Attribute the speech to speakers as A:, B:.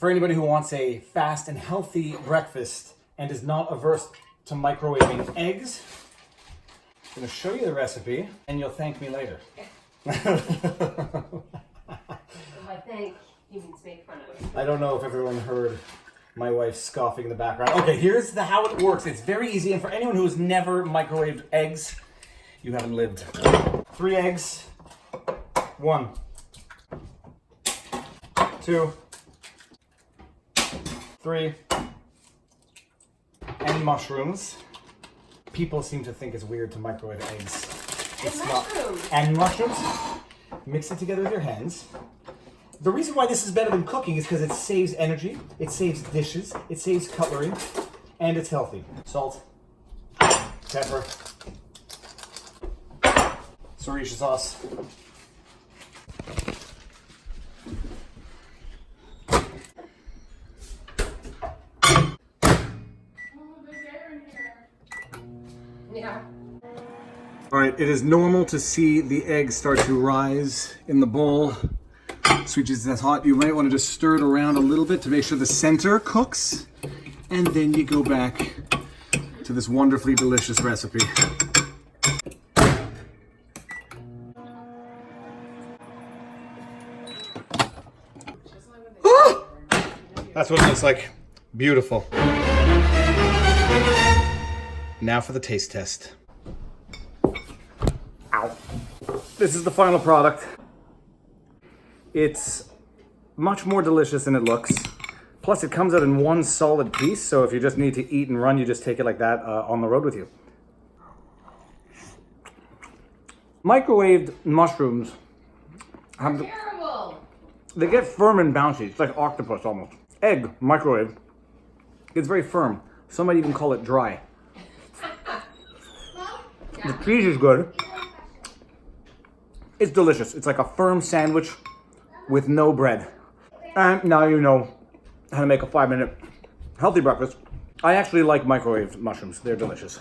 A: For anybody who wants a fast and healthy breakfast and is not averse to microwaving eggs, I'm going to show you the recipe and you'll thank me later.
B: If I think you can make fun of me.
A: I don't know if everyone heard my wife scoffing in the background. Okay, here's how it works. It's very easy, and for anyone who has never microwaved eggs, you haven't lived. 3 eggs. 1, 2, 3, and mushrooms. People seem to think it's weird to microwave eggs.
B: And mushrooms.
A: And mushrooms. Mix it together with your hands. The reason why this is better than cooking is because it saves energy, it saves dishes, it saves cutlery, and it's healthy. Salt, pepper, sriracha sauce.
B: Yeah.
A: All right, it is normal to see the eggs start to rise in the bowl. Switches that's hot. You might want to just stir it around a little bit to make sure the center cooks. And then you go back to this wonderfully delicious recipe. That's what it looks like. Beautiful. Now for the taste test. Ow. This is the final product. It's much more delicious than it looks. Plus it comes out in one solid piece, so if you just need to eat and run, you just take it like that on the road with you. Microwaved mushrooms have
B: Terrible.
A: they get firm and bouncy. It's like octopus almost. Egg, microwave, it's very firm. Some might even call it dry. The cheese is good. It's delicious. It's like a firm sandwich with no bread. And now you know how to make a 5-minute healthy breakfast. I actually like microwaved mushrooms. They're delicious.